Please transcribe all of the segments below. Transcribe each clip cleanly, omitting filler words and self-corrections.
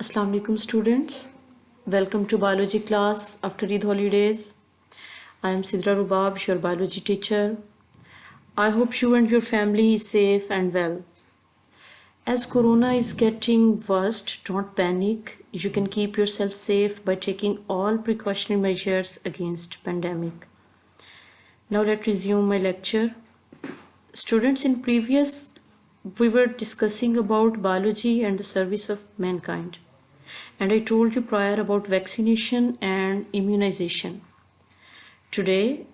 Assalamu alaikum students. Welcome to biology class after Eid holidays. I am Sidra Rubab, your biology teacher. I hope you and your family is safe and well. As corona is getting worse, don't panic. You can keep yourself safe by taking all precautionary measures against pandemic. Now let's resume my lecture. Students, in previous we were discussing about biology and the service of mankind. And I told you prior about vaccination and immunization. Today,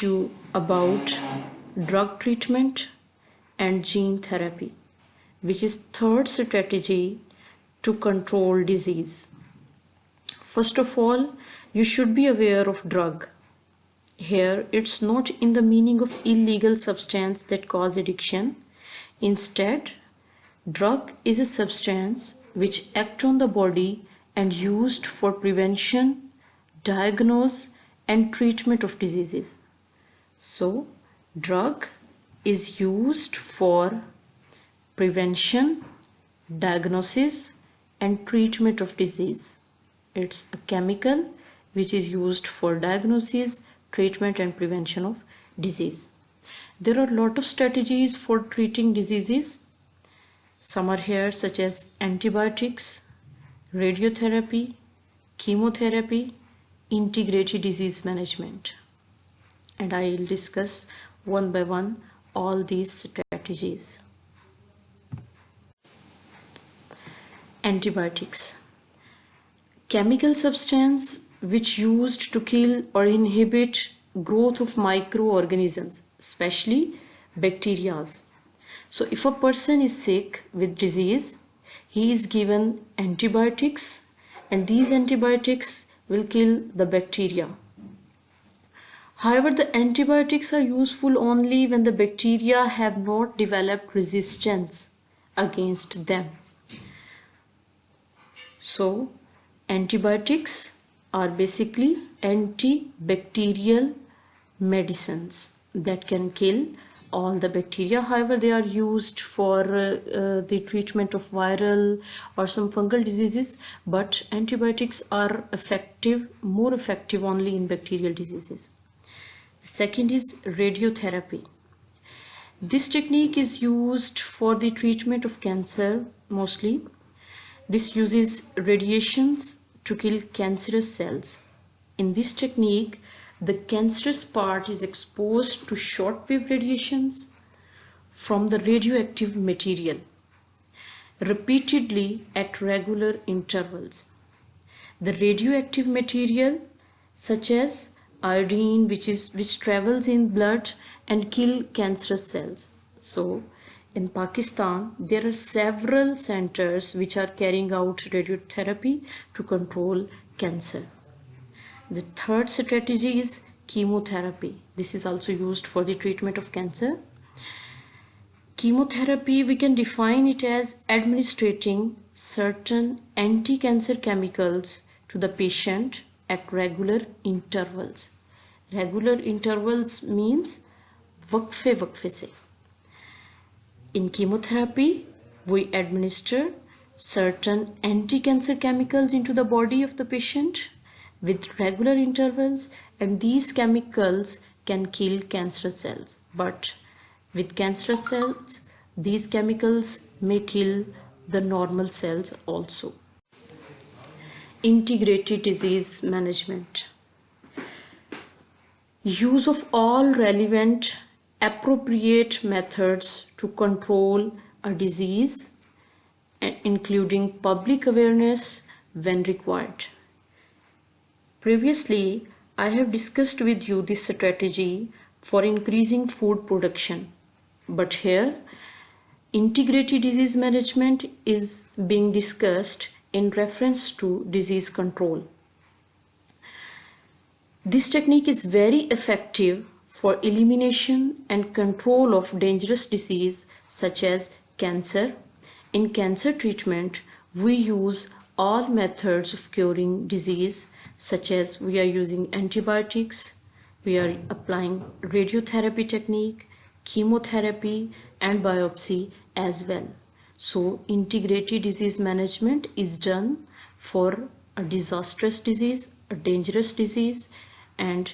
you about drug treatment and gene therapy, which is third strategy to control disease. First of all, you should be aware of drug. Here, it's not in the meaning of illegal substance that cause addiction. Instead, drug is a substance which act on the body and used for prevention, diagnosis, and treatment of diseases. So, drug is used for prevention, diagnosis, and treatment of disease. It's a chemical which is used for diagnosis, treatment, and prevention of disease. There are a lot of strategies for treating diseases. Some are here, such as antibiotics, radiotherapy, chemotherapy, integrated disease management. And I will discuss one by one all these strategies. Antibiotics. Chemical substance which used to kill or inhibit growth of microorganisms, especially bacteria. So if a person is sick with disease, he is given antibiotics, and these antibiotics will kill the bacteria. However, the antibiotics are useful only when the bacteria have not developed resistance against them. So, antibiotics are basically antibacterial medicines that can kill all the bacteria. However, they are used for the treatment of viral or some fungal diseases, but antibiotics are more effective only in bacterial diseases. The second is radiotherapy. This technique is used for the treatment of cancer mostly. This uses radiations to kill cancerous cells. In this technique, the cancerous part is exposed to shortwave radiations from the radioactive material repeatedly at regular intervals. The radioactive material, such as iodine, which travels in blood and kill cancerous cells. So, in Pakistan, there are several centers which are carrying out radiotherapy to control cancer. The third strategy is chemotherapy. This is also used for the treatment of cancer. Chemotherapy, we can define it as administering certain anti-cancer chemicals to the patient at regular intervals. Regular intervals means वक्फे से. In chemotherapy, we administer certain anti-cancer chemicals into the body of the patient with regular intervals, and these chemicals can kill cancerous cells. But with cancerous cells, these chemicals may kill the normal cells also. Integrated disease management. Use of all relevant appropriate methods to control a disease, including public awareness when required. Previously, I have discussed with you this strategy for increasing food production, but here integrated disease management is being discussed in reference to disease control. This technique is very effective for elimination and control of dangerous disease such as cancer. In cancer treatment, we use all methods of curing disease, such as we are using antibiotics, we are applying radiotherapy technique, chemotherapy, and biopsy as well. So integrated disease management is done for a disastrous disease, a dangerous disease, and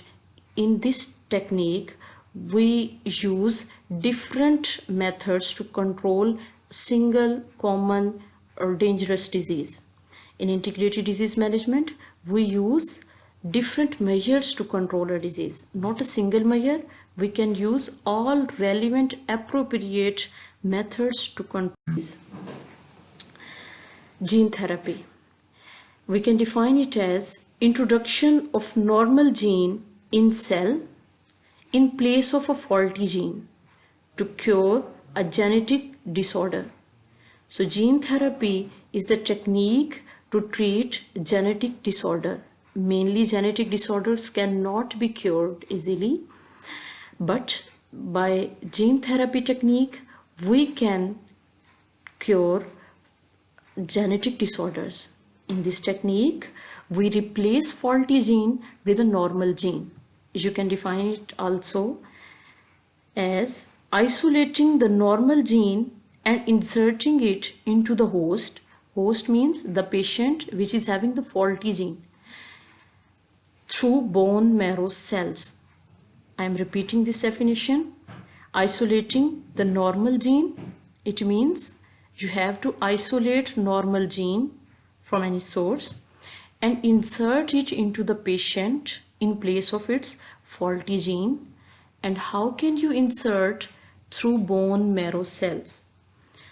in this technique we use different methods to control single common or dangerous disease. In integrated disease management, we use different measures to control a disease, not a single measure. We can use all relevant appropriate methods to control disease. Gene therapy. We can define it as introduction of normal gene in cell in place of a faulty gene to cure a genetic disorder. So gene therapy is the technique to treat genetic disorder. Mainly genetic disorders cannot be cured easily, but by gene therapy technique we can cure genetic disorders. In this technique we replace faulty gene with a normal gene. You can define it also as isolating the normal gene and inserting it into the host. Host means the patient which is having the faulty gene, through bone marrow cells. I am repeating this definition. Isolating the normal gene, it means you have to isolate normal gene from any source and insert it into the patient in place of its faulty gene. And how can you insert? Through bone marrow cells.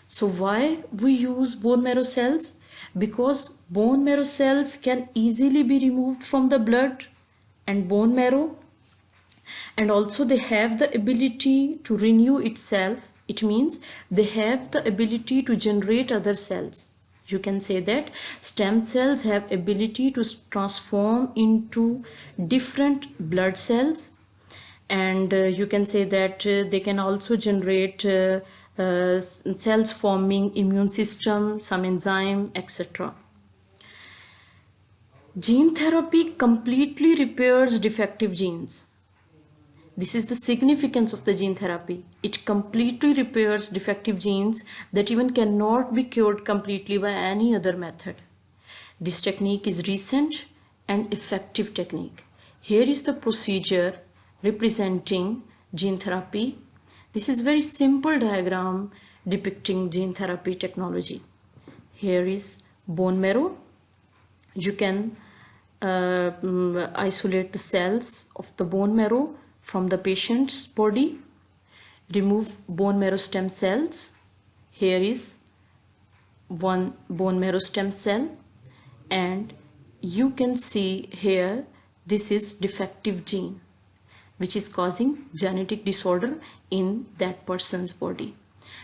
So why we use bone marrow cells? Because bone marrow cells can easily be removed from the blood and bone marrow, and also they have the ability to renew itself. It means they have the ability to generate other cells. You can say that stem cells have ability to transform into different blood cells, and you can say that they can also generate cells forming immune system, some enzyme, etc. Gene therapy completely repairs defective genes. This is the significance of the gene therapy. It completely repairs defective genes that even cannot be cured completely by any other method. This technique is recent and effective technique. Here is the procedure representing gene therapy. This is very simple diagram depicting gene therapy technology. Here is bone marrow. You can isolate the cells of the bone marrow from the patient's body, remove bone marrow stem cells. Here is one bone marrow stem cell, and you can see here this is defective gene which is causing genetic disorder in that person's body.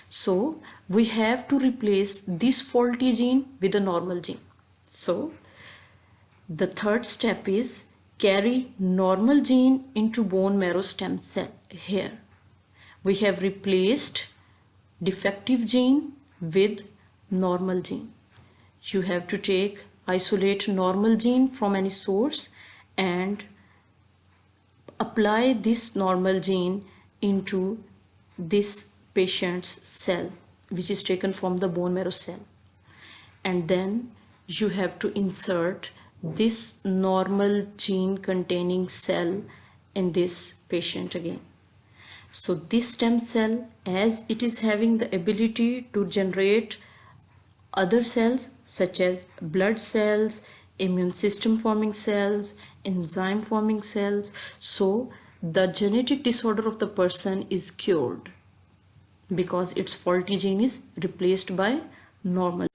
So we have to replace this faulty gene with a normal gene. So the third step is carry normal gene into bone marrow stem cell. Here we have replaced defective gene with normal gene. You have to isolate normal gene from any source and apply this normal gene into this patient's cell which is taken from the bone marrow cell, and then you have to insert this normal gene containing cell in this patient again. So this stem cell, as it is having the ability to generate other cells such as blood cells, immune system forming cells, enzyme forming cells, so the genetic disorder of the person is cured because its faulty gene is replaced by normal.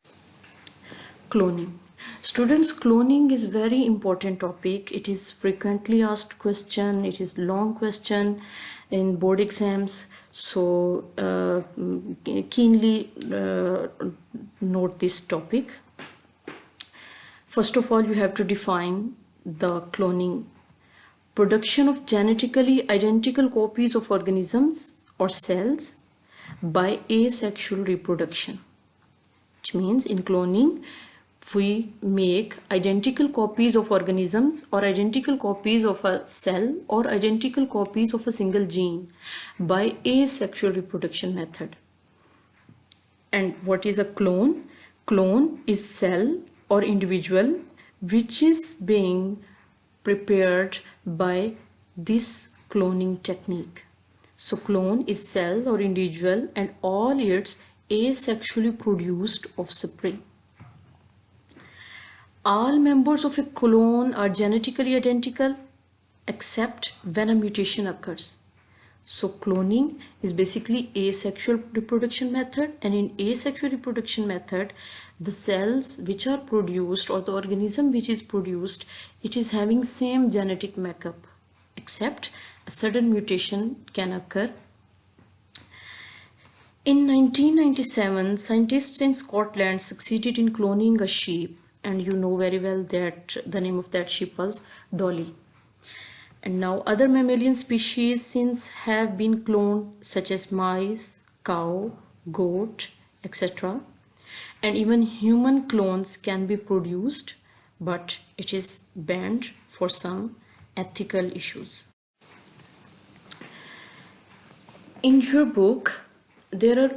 Cloning. Students, cloning is very important topic. It is frequently asked question. It is long question in board exams. So keenly note this topic. First of all, you have to define the cloning. Production of genetically identical copies of organisms or cells by asexual reproduction. Which means in cloning, we make identical copies of organisms or identical copies of a cell or identical copies of a single gene by asexual reproduction method. And what is a clone? Clone is cell or individual which is being prepared by this cloning technique. So clone is cell or individual and all its asexually produced offspring. All members of a clone are genetically identical except when a mutation occurs. So cloning is basically asexual reproduction method, and in asexual reproduction method the cells which are produced or the organism which is produced, it is having same genetic makeup except a sudden mutation can occur. In 1997, scientists in Scotland succeeded in cloning a sheep, and you know very well that the name of that sheep was Dolly. And now other mammalian species since have been cloned, such as mice, cow, goat, etc. And even human clones can be produced, but it is banned for some ethical issues. In your book, there are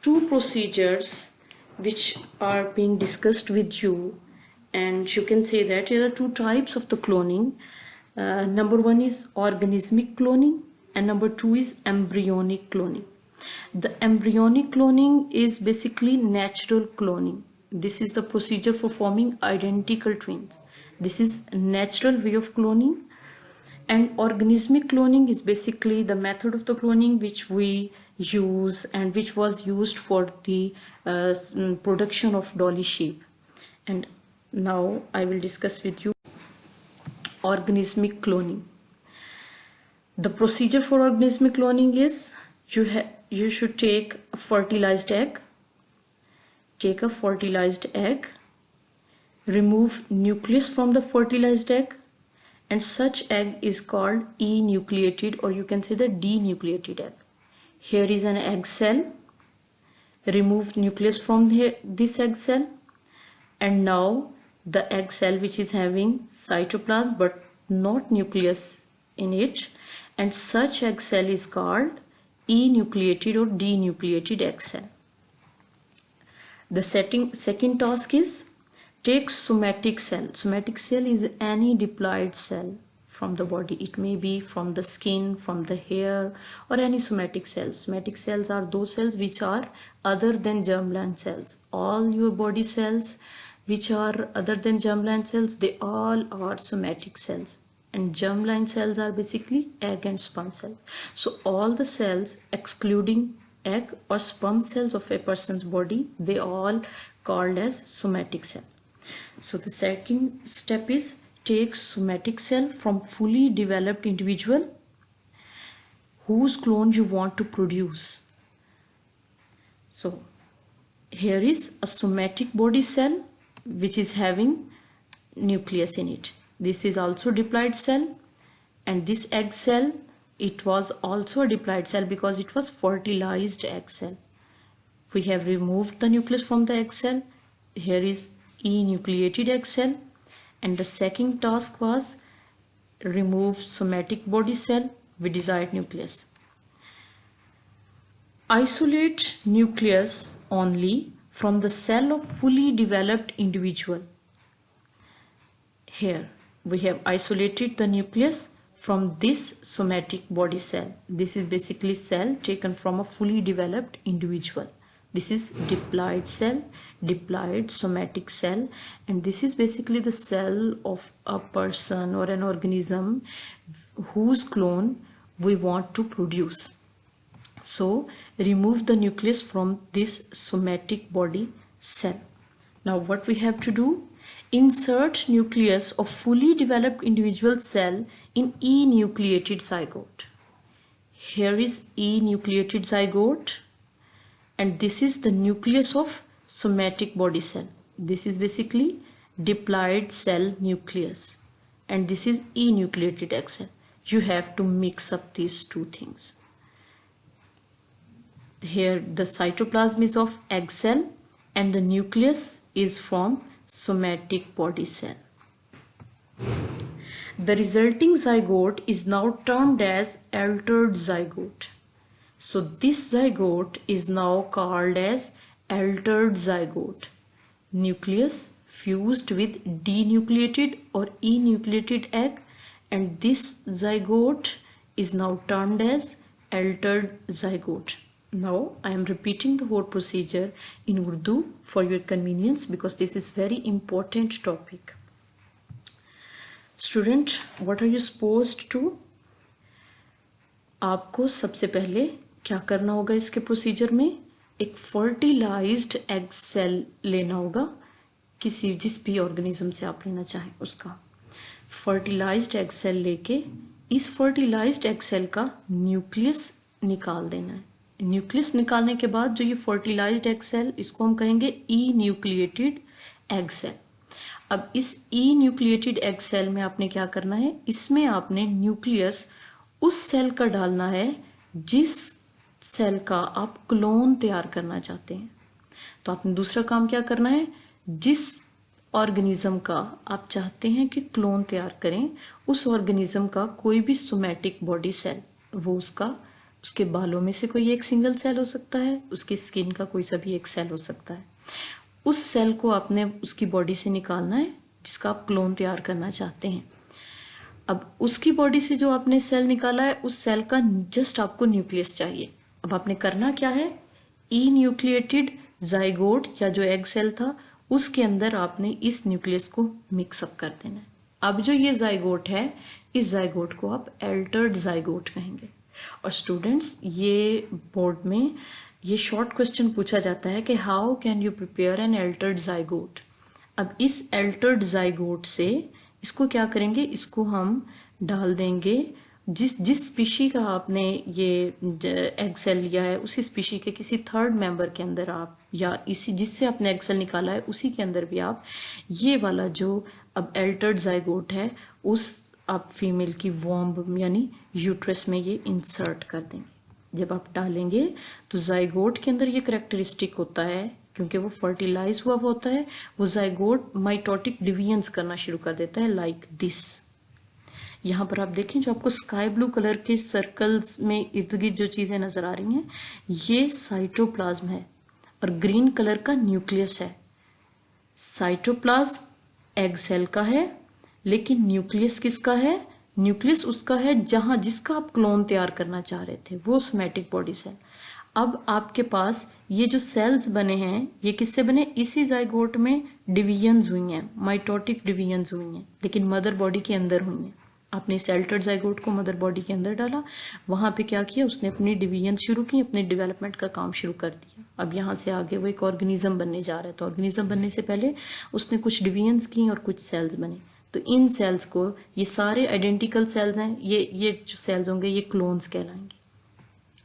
two procedures which are being discussed with you, and you can say that there are two types of the cloning. Number one is organismic cloning and number two is embryonic cloning. The embryonic cloning is basically natural cloning. This is the procedure for forming identical twins. This is a natural way of cloning. And organismic cloning is basically the method of the cloning which we use and which was used for the production of Dolly sheep. And now I will discuss with you organismic cloning. The procedure for organismic cloning is you should take a fertilized egg. Take a fertilized egg, remove nucleus from the fertilized egg, and such egg is called enucleated, or you can say the denucleated egg. Here is an egg cell. Remove nucleus from this egg cell, and now the egg cell which is having cytoplasm but not nucleus in it, and such egg cell is called enucleated or denucleated egg cell. The second task is take somatic cell. Somatic cell is any diploid cell from the body. It may be from the skin, from the hair, or any somatic cells. Somatic cells are those cells which are other than germline cells. All your body cells which are other than germline cells, they all are somatic cells. And germline cells are basically egg and sperm cells. So all the cells excluding egg or sperm cells of a person's body, they all called as somatic cells. So the second step is take somatic cell from fully developed individual whose clone you want to produce. So here is a somatic body cell which is having nucleus in it. This is also diploid cell, and this egg cell, it was also a diploid cell because it was fertilized egg cell. We have removed the nucleus from the egg cell. Here is enucleated egg cell, and the second task was remove somatic body cell with desired nucleus. Isolate nucleus only from the cell of fully developed individual. Here we have isolated the nucleus from this somatic body cell. This is basically cell taken from a fully developed individual. This is diploid cell, diploid somatic cell, and this is basically the cell of a person or an organism whose clone we want to produce. So remove the nucleus from this somatic body cell. Now what we have to do? Insert nucleus of fully developed individual cell in enucleated zygote. Here is enucleated zygote, and this is the nucleus of somatic body cell. This is basically diploid cell nucleus, and this is enucleated egg cell. You have to mix up these two things. Here the cytoplasm is of egg cell and the nucleus is from somatic body cell. The resulting zygote is now termed as altered zygote. So this zygote is now called as altered zygote. Nucleus fused with denucleated or enucleated egg, and this zygote is now termed as altered zygote. Now I am repeating the whole procedure in Urdu for your convenience because this is very important topic. Student, what are you supposed to? आपको सबसे पहले क्या करना होगा इसके procedure में? एक fertilised egg cell लेना होगा, किसी जिस भी ऑर्गेनिज्म से आप लेना चाहें उसका फर्टिलाइज्ड एग सेल लेके इस फर्टिलाइज्ड एग सेल का न्यूक्लियस निकाल देना है। न्यूक्लियस निकालने के बाद जो ये फर्टिलाइज्ड एग सेल, इसको हम कहेंगे ई न्यूक्लिएटेड एग सेल। अब इस ई न्यूक्लिएटेड एग सेल में आपने क्या करना है, इसमें आपने न्यूक्लियस उस सेल का डालना है जिस सेल का आप क्लोन तैयार करना चाहते हैं। तो आपने दूसरा काम क्या करना है, जिस ऑर्गेनिज्म का आप चाहते हैं कि क्लोन तैयार करें, उस ऑर्गेनिज्म का कोई भी सोमैटिक बॉडी सेल, वो उसके बालों में से कोई एक सिंगल सेल हो सकता है, उसकी स्किन का कोई सा भी एक सेल हो सकता है, उस सेल को आपने उसकी बॉडी से निकालना है जिसका आप क्लोन तैयार करना चाहते हैं। अब उसकी बॉडी से जो आपने सेल निकाला है, उस सेल का जस्ट आपको न्यूक्लियस चाहिए। अब आपने करना क्या है, ई न्यूक्लिएटेड जाइगोट या जो एग सेल था उसके अंदर आपने इस न्यूक्लियस को मिक्सअप कर देना है। अब जो ये जाइगोट है, इस जाइगोट को आप एल्टर्ड जाइगोट कहेंगे। और स्टूडेंट्स, ये बोर्ड में ये शॉर्ट क्वेश्चन पूछा जाता है कि how can you prepare an altered zygote. अब इस एल्टर्ड जाइगोट से इसको क्या करेंगे, इसको हम डाल देंगे जिस स्पीशी का आपने ये एग सेल लिया है, उसी स्पीशी के किसी थर्ड मेंबर के अंदर आप, या इसी जिससे आपने एग सेल निकाला है उसी के अंदर भी आप ये वाला जो अब एल्टर्ड जाइगोट है, उस आप फीमेल की वॉम्ब यानी यूट्रस में ये इंसर्ट कर देंगे। जब आप डालेंगे तो जाइगोट के अंदर ये करेक्टरिस्टिक होता है, क्योंकि वो फर्टिलाइज हुआ होता है, वो जाइगोट माइटोटिक डिवीजन्स करना शुरू कर देता है लाइक दिस। यहाँ पर आप देखें जो आपको स्काई ब्लू कलर के सर्कल्स में इर्द गिर्द जो चीजें नजर आ रही हैं, ये साइटोप्लाज्म है और ग्रीन कलर का न्यूक्लियस है। साइटोप्लाज्म एग सेल का है, लेकिन न्यूक्लियस किसका है, न्यूक्लियस उसका है जिसका आप क्लोन तैयार करना चाह रहे थे, वो सोमैटिक बॉडी सेल। अब आपके पास ये जो सेल्स बने हैं, ये किससे बने, इसी जाइगोट में डिवीजन्स हुई हैं, माइटोटिक डिवीजन्स हुई हैं, लेकिन मदर बॉडी के अंदर हुई हैं। आपने इस एल्टर्ड जाइगोट को मदर बॉडी के अंदर डाला, वहां पे क्या किया, उसने अपनी डिवीजन शुरू की, अपने डेवलपमेंट का काम शुरू कर दिया। अब यहाँ से आगे वो एक ऑर्गेनिज्म बनने जा रहा है, तो ऑर्गेनिज्म बनने से पहले उसने कुछ डिवीजन्स की और कुछ सेल्स बने। तो इन सेल्स को, ये सारे आइडेंटिकल सेल्स हैं, ये जो सेल्स होंगे ये क्लोन्स कहलाएंगे।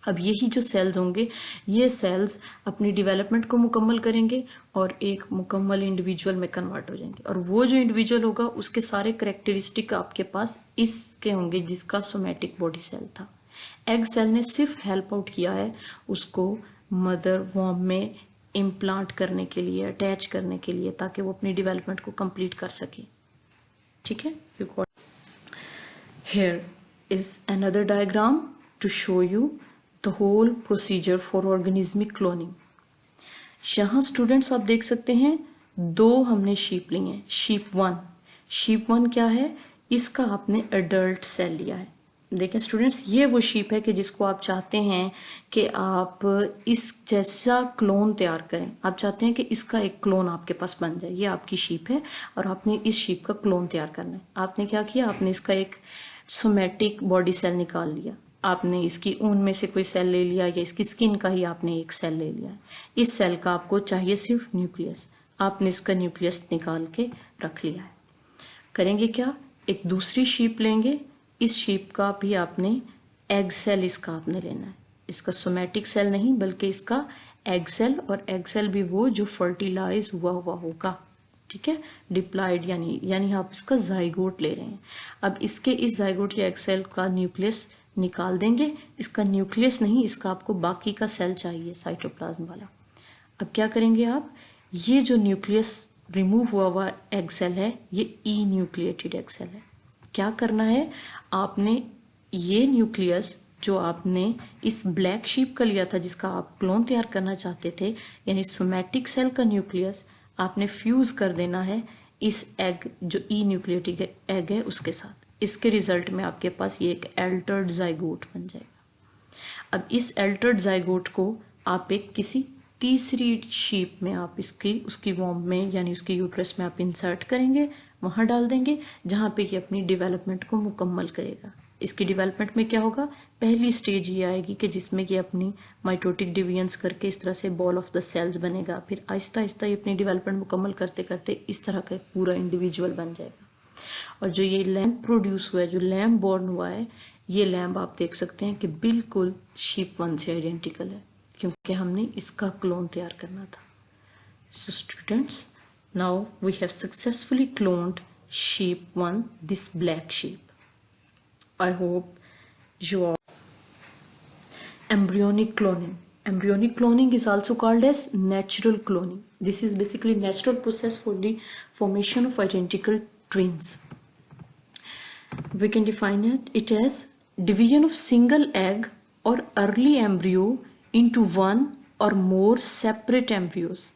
अब यही जो सेल्स होंगे, ये सेल्स अपनी डेवलपमेंट को मुकम्मल करेंगे और एक मुकम्मल इंडिविजुअल में कन्वर्ट हो जाएंगे, और वो जो इंडिविजुअल होगा उसके सारे करेक्टरिस्टिक आपके पास इसके होंगे जिसका सोमैटिक बॉडी सेल था। एग सेल ने सिर्फ हेल्प आउट किया है उसको मदर वॉर्म में इम्प्लांट करने के लिए, अटैच करने के लिए, ताकि वो अपनी डेवलपमेंट को कंप्लीट कर सके। ठीक है, here is another diagram to show you the whole procedure for organismic cloning. यहाँ स्टूडेंट्स आप देख सकते हैं, दो हमने शीप ली हैं। शीप वन क्या है, इसका आपने एडल्ट सेल लिया है। देखें स्टूडेंट्स, ये वो शीप है कि जिसको आप चाहते हैं कि आप इस जैसा क्लोन तैयार करें, आप चाहते हैं कि इसका एक क्लोन आपके पास बन जाए। ये आपकी शीप है और आपने इस शीप का क्लोन तैयार करना है। आपने क्या किया, आपने इसका एक सोमैटिक बॉडी सेल निकाल लिया, आपने इसकी ऊन में से कोई सेल ले लिया, या इसकी स्किन का ही आपने एक सेल ले लिया है। इस सेल का आपको चाहिए सिर्फ न्यूक्लियस, आपने इसका न्यूक्लियस निकाल के रख लिया है। करेंगे क्या, एक दूसरी शीप लेंगे, इस शीप का भी आपने एग सेल इसका आपने लेना है। इसका सोमैटिक सेल नहीं बल्कि इसका एग सेल, और एग सेल भी वो जो फर्टिलाइज हुआ होगा। ठीक है, डिप्लॉयड यानी आप इसका जाइगोट ले रहे हैं। अब इसके इस जाइगोट या एग सेल का न्यूक्लियस निकाल देंगे। इसका न्यूक्लियस नहीं, इसका आपको बाकी का सेल चाहिए, साइटोप्लाज्म वाला। अब क्या करेंगे आप, ये जो न्यूक्लियस रिमूव हुआ एग सेल है, ये ई न्यूक्लिएटेड एग सेल है। क्या करना है, आपने ये न्यूक्लियस जो आपने इस ब्लैक शीप का लिया था जिसका आप क्लोन तैयार करना चाहते थे, यानी सोमैटिक सेल का न्यूक्लियस, आपने फ्यूज कर देना है इस एग, जो ई न्यूक्लियोटिक एग है उसके साथ। इसके रिजल्ट में आपके पास ये एक एल्टर्ड जाइगोट बन जाएगा। अब इस एल्टर्ड जाइगोट को आप एक किसी तीसरी शीप में आप उसकी वॉम्ब में यानी उसके यूट्रस में आप इंसर्ट करेंगे, वहां डाल देंगे, जहां पे ये अपनी डेवलपमेंट को मुकम्मल करेगा। इसकी डेवलपमेंट में क्या होगा, पहली स्टेज ये आएगी कि जिसमें ये अपनी माइटोटिक डिवीजन्स करके इस तरह से बॉल ऑफ द सेल्स बनेगा। फिर आहिस्ता आहिस्ता ये अपनी डेवलपमेंट मुकम्मल करते करते इस तरह का एक पूरा इंडिविजुअल बन जाएगा। और जो ये लैम्ब प्रोड्यूस हुआ है, जो लैम्ब बॉर्न हुआ है, ये लैम्ब आप देख सकते हैं कि बिल्कुल शीप 1 से आइडेंटिकल है, क्योंकि हमने इसका क्लोन तैयार करना था। So students, now we have successfully cloned sheep 1, this black sheep. I hope you all. Embryonic cloning. Embryonic cloning is also called as natural cloning. This is basically natural process for the formation of identical twins. We can define it as division of single egg or early embryo into one or more separate embryos.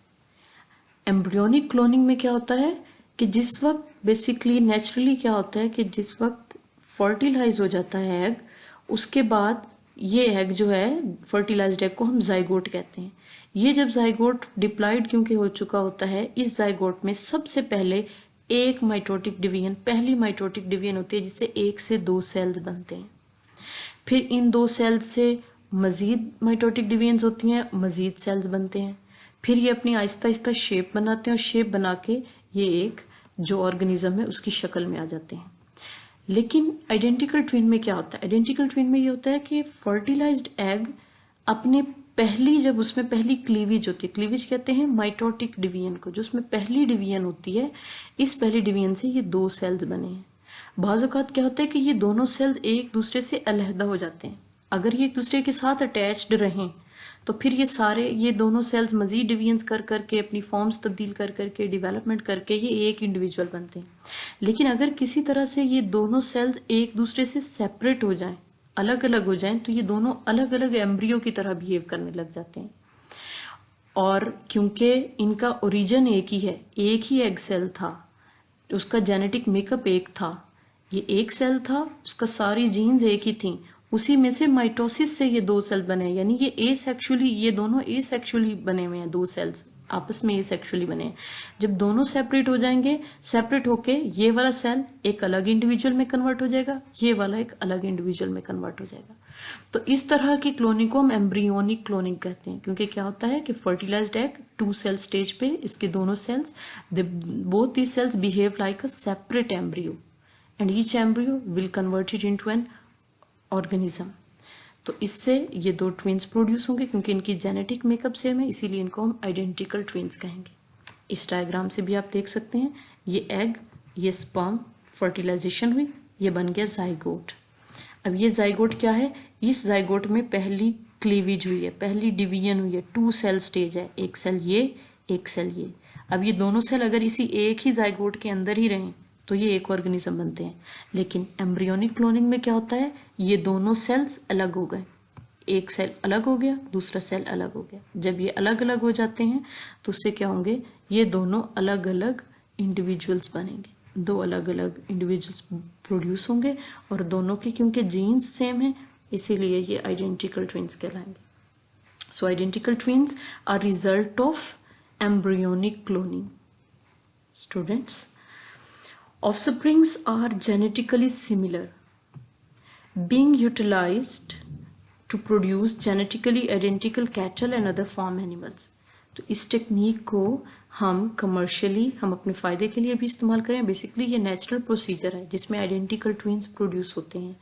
Embryonic cloning में क्या होता है कि जिस वक्त basically naturally क्या होता है कि जिस वक्त फर्टिलाइज हो जाता है एग, उसके बाद ये एग जो है फर्टिलाइज्ड एग को हम जाइगोट कहते हैं। ये जब जाइगोट डिप्लॉयड क्योंकि हो चुका होता है, इस जाइगोट में सबसे पहले एक माइटोटिक डिवीजन, पहली माइटोटिक डिवीजन होती है जिससे 1 से 2 सेल्स बनते हैं। फिर इन 2 सेल्स से मजीद माइटोटिक डिवीजन्स होती हैं, मजीद सेल्स बनते हैं। फिर ये अपनी आहिस्ता आहिस्ता शेप बनाते हैं और शेप बना के ये एक जो ऑर्गेनिज्म है उसकी शक्ल में आ जाते हैं। लेकिन आइडेंटिकल ट्विन में क्या होता है, आइडेंटिकल ट्विन में ये होता है कि फर्टिलाइज्ड एग अपने पहली, जब उसमें पहली क्लीवेज होती है, क्लीवेज कहते हैं माइटोटिक डिवीजन को, जो उसमें पहली डिवीजन होती है, इस पहली डिवीजन से ये 2 सेल्स बने हैं। बाज़ औक़ात क्या होता है कि ये दोनों सेल्स एक दूसरे से अलहदा हो जाते हैं। अगर ये एक दूसरे के साथ अटैच्ड रहें तो फिर ये दोनों सेल्स मजीद डिवीजन्स कर करके अपनी फॉर्म्स तब्दील कर करके डेवलपमेंट करके ये एक इंडिविजुअल बनते हैं। लेकिन अगर किसी तरह से ये दोनों सेल्स एक दूसरे से सेपरेट हो जाएं, अलग अलग हो जाएं, तो ये दोनों अलग अलग एम्ब्रियो की तरह बिहेव करने लग जाते हैं। और क्योंकि इनका ओरिजिन एक ही है, एक ही एग सेल था, उसका जेनेटिक मेकअप एक था, ये एक सेल था, उसका सारी जीन्स एक ही थी, उसी में से माइटोसिस से ये 2 सेल बने, यानी ये एसेक्सुअली, ये दोनों एसेक्सुअली बने हुए हैं, 2 सेल्स आपस में एसेक्सुअली बने हैं। जब दोनों सेपरेट हो जाएंगे, सेपरेट होके ये वाला सेल एक अलग इंडिविजुअल में कन्वर्ट हो जाएगा, ये वाला एक अलग इंडिविजुअल में कन्वर्ट हो जाएगा। तो इस तरह की क्लोनिंग को हम एम्ब्रियोनिक क्लोनिंग कहते हैं, क्योंकि क्या होता है कि फर्टिलाइज्ड एग 2 सेल स्टेज पे इसके दोनों cells, both these cells behave like a separate embryo and each embryo will converted into an organism. तो इससे ये 2 ट्विन्स प्रोड्यूस होंगे, क्योंकि इनकी जेनेटिक मेकअप सेम है, इसीलिए इनको हम आइडेंटिकल ट्विन्स कहेंगे। इस डायग्राम से भी आप देख सकते हैं, ये एग, ये स्पर्म, फर्टिलाइजेशन हुई, ये बन गया जाइगोट। अब ये जाइगोट क्या है, इस जाइगोट में पहली क्लीवेज हुई है, पहली डिवीजन हुई है, 2 सेल स्टेज है, एक सेल ये, एक सेल ये। अब ये दोनों सेल अगर इसी एक ही जाइगोट के अंदर ही रहें तो ये एक ऑर्गेनिज्म बनते हैं। लेकिन एम्ब्रियोनिक क्लोनिंग में क्या होता है, ये दोनों सेल्स अलग हो गए, एक सेल अलग हो गया, दूसरा सेल अलग हो गया। जब ये अलग अलग हो जाते हैं तो उससे क्या होंगे, ये दोनों अलग अलग इंडिविजुअल्स बनेंगे, 2 अलग अलग इंडिविजुअल्स प्रोड्यूस होंगे, और दोनों की क्योंकि जीन्स सेम है इसीलिए ये आइडेंटिकल ट्विन्स कहलाएंगे। So identical twins are result of embryonic cloning. Students, offsprings are genetically similar, being utilized to produce genetically identical cattle and other farm animals. तो इस टेक्निक को हम कमर्शियली, हम अपने फ़ायदे के लिए भी इस्तेमाल करें। बेसिकली ये नेचुरल प्रोसीजर है जिसमें आइडेंटिकल ट्विन्स प्रोड्यूस होते हैं,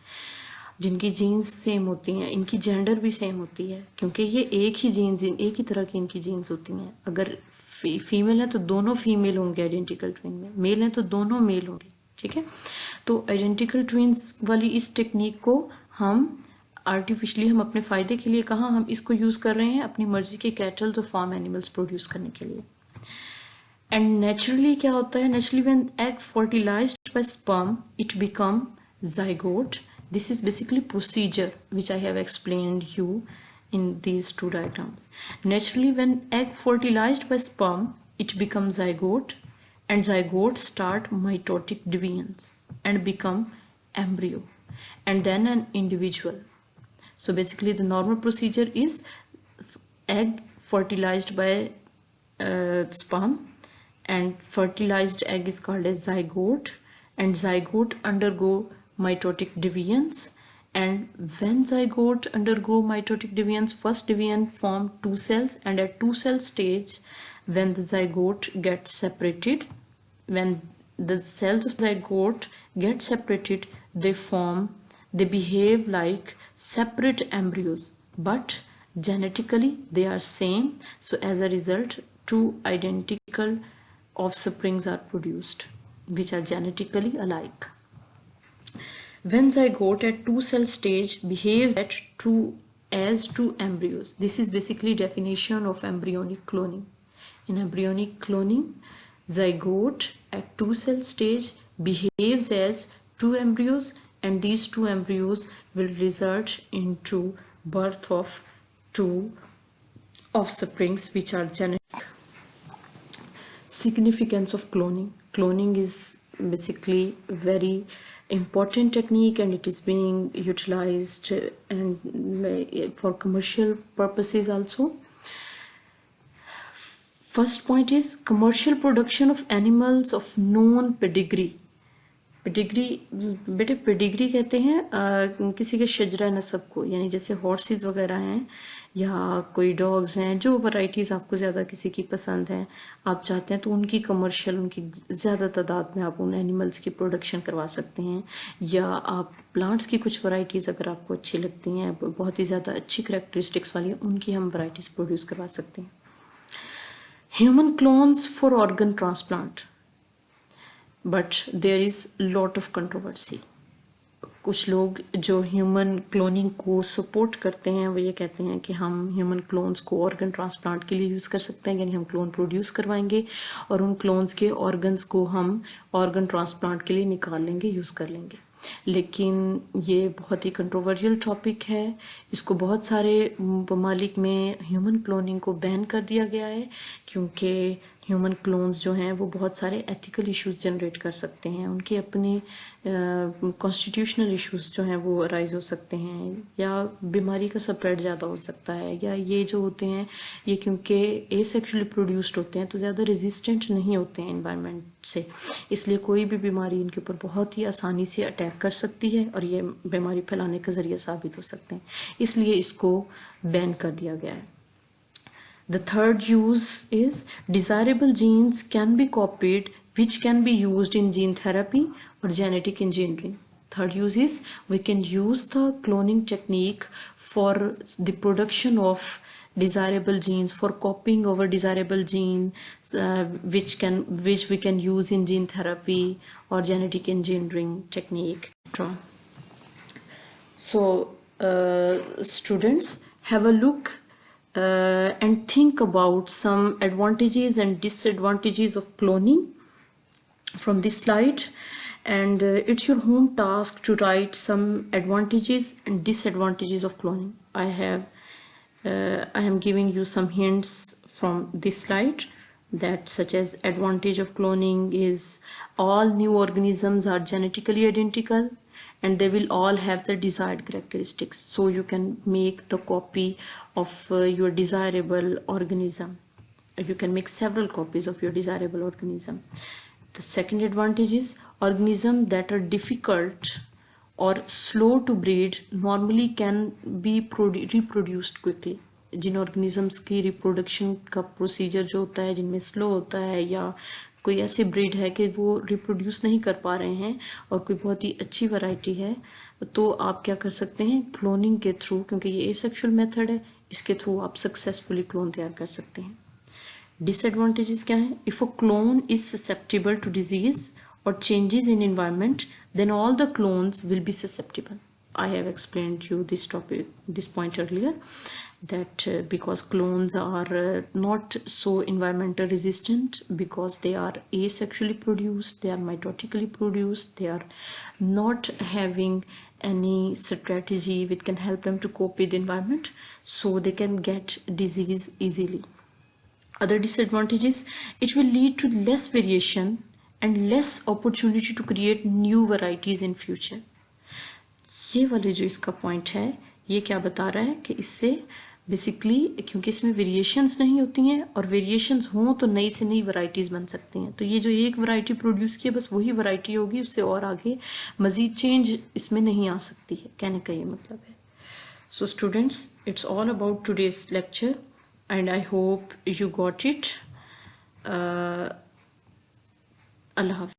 जिनकी जीन्स सेम होती हैं, इनकी जेंडर भी सेम होती है, क्योंकि ये एक ही जीन्स, एक ही तरह की इनकी जीन्स होती हैं। अगर फीमेल है तो दोनों फीमेल होंगे आइडेंटिकल ट्विन में, मेल है तो दोनों मेल होंगे, ठीक है। तो आइडेंटिकल ट्विन्स वाली इस टेक्निक को हम आर्टिफिशियली, हम अपने फ़ायदे के लिए कहाँ हम इसको यूज़ कर रहे हैं, अपनी मर्जी के कैटल्स और फार्म एनिमल्स प्रोड्यूस करने के लिए। एंड नेचुरली क्या होता है, naturally when egg fertilized by sperm it become zygote. This is basically procedure which I have explained you in these 2 diagrams. Naturally, when egg fertilized by sperm, it becomes zygote, and zygotes start mitotic divisions and become embryo, and then an individual. So basically the normal procedure is egg fertilized by sperm, and fertilized egg is called as zygote, and zygote undergo mitotic divisions, and when zygote undergo mitotic divisions, first division form two cells, and at two cell stage, when the zygote gets separated, when the cells of zygote get separated, they behave like separate embryos, but genetically they are same. So as a result, two identical offsprings are produced which are genetically alike. When zygote at two cell stage behaves as two embryos, this is basically definition of embryonic cloning. In embryonic cloning, zygote at two cell stage behaves as two embryos, and these two embryos will result into birth of two offsprings which are genetic. Significance of cloning. Cloning is basically very important technique, and it is being utilized and for commercial purposes also. First point is commercial production of animals of known pedigree. Pedigree, बेटे pedigree कहते हैं किसी के शजरा नसब को, यानी जैसे horses वगैरह हैं या कोई डॉग्स हैं, जो वैरायटीज़ आपको ज़्यादा किसी की पसंद है, आप चाहते हैं तो उनकी कमर्शियल, उनकी ज़्यादा तादाद में आप उन एनिमल्स की प्रोडक्शन करवा सकते हैं, या आप प्लांट्स की कुछ वैरायटीज़ अगर आपको अच्छी लगती हैं, बहुत ही ज़्यादा अच्छी करेक्टरिस्टिक्स वाली, उनकी हम वैरायटीज़ प्रोड्यूस करवा सकते हैं. Human clones for organ transplant, but there is lot of controversy. कुछ लोग जो ह्यूमन क्लोनिंग को सपोर्ट करते हैं वो ये कहते हैं कि हम ह्यूमन क्लोन्स को ऑर्गन ट्रांसप्लांट के लिए यूज़ कर सकते हैं, यानी हम क्लोन प्रोड्यूस करवाएंगे और उन क्लोन्स के ऑर्गन्स को हम ऑर्गन ट्रांसप्लांट के लिए निकाल लेंगे, यूज़ कर लेंगे. लेकिन ये बहुत ही कंट्रोवर्शियल टॉपिक है. इसको बहुत सारे ममालिक में ह्यूमन क्लोनिंग को बैन कर दिया गया है, क्योंकि ह्यूमन क्लोन्स जो हैं वो बहुत सारे एथिकल इश्यूज जनरेट कर सकते हैं, उनके अपने कॉन्स्टिट्यूशनल इश्यूज जो हैं वो अराइज हो सकते हैं, या बीमारी का स्प्रेड ज़्यादा हो सकता है, या ये जो होते हैं ये क्योंकि एसेक्सुअली प्रोड्यूस्ड होते हैं तो ज़्यादा रेजिस्टेंट नहीं होते हैं इन्वायरमेंट से, इसलिए कोई भी बीमारी इनके ऊपर बहुत ही आसानी से अटैक कर सकती है और ये बीमारी फैलाने का ज़रिया साबित हो सकते हैं, इसलिए इसको बैन कर दिया गया है. The third use is desirable genes can be copied which can be used in gene therapy or genetic engineering. Third use is we can use the cloning technique for the production of desirable genes, for copying over desirable gene which we can use in gene therapy or genetic engineering technique. So students, have a look and think about some advantages and disadvantages of cloning from this slide, and it's your home task to write some advantages and disadvantages of cloning. I am giving you some hints from this slide, that such as advantage of cloning is all new organisms are genetically identical and they will all have the desired characteristics, so you can make the copy of your desirable organism. You can make several copies of your desirable organism. The second advantage is organisms that are difficult or slow to breed normally can be reproduced quickly. Jin organisms की reproduction का procedure जो होता है, जिनमें slow होता है, या कोई ऐसी ब्रीड है कि वो रिप्रोड्यूस नहीं कर पा रहे हैं और कोई बहुत ही अच्छी वैरायटी है, तो आप क्या कर सकते हैं, क्लोनिंग के थ्रू, क्योंकि ये एसेक्सुअल मेथड है, इसके थ्रू आप सक्सेसफुली क्लोन तैयार कर सकते हैं. डिसएडवांटेजेस क्या है? If a clone is susceptible to disease और changes in environment, then all the clones will be susceptible. I have explained you this point earlier, that because clones are not so environmental resistant, because they are asexually produced, they are mitotically produced, they are not having any strategy which can help them to cope with the environment, so they can get disease easily. Other disadvantages, it will lead to less variation and less opportunity to create new varieties in future. ये वाले जो इसका point है ये क्या बता रहा है कि इससे बेसिकली क्योंकि इसमें वेरिएशंस नहीं होती हैं और वेरिएशंस हों तो नई से नई वैरायटीज़ बन सकती हैं, तो ये जो एक वैरायटी प्रोड्यूस की है बस वही वैरायटी होगी, उससे और आगे मज़ीद चेंज इसमें नहीं आ सकती है, कहने का ये मतलब है. So students, it's all about today's lecture and I hope you got it. Allah Hafiz.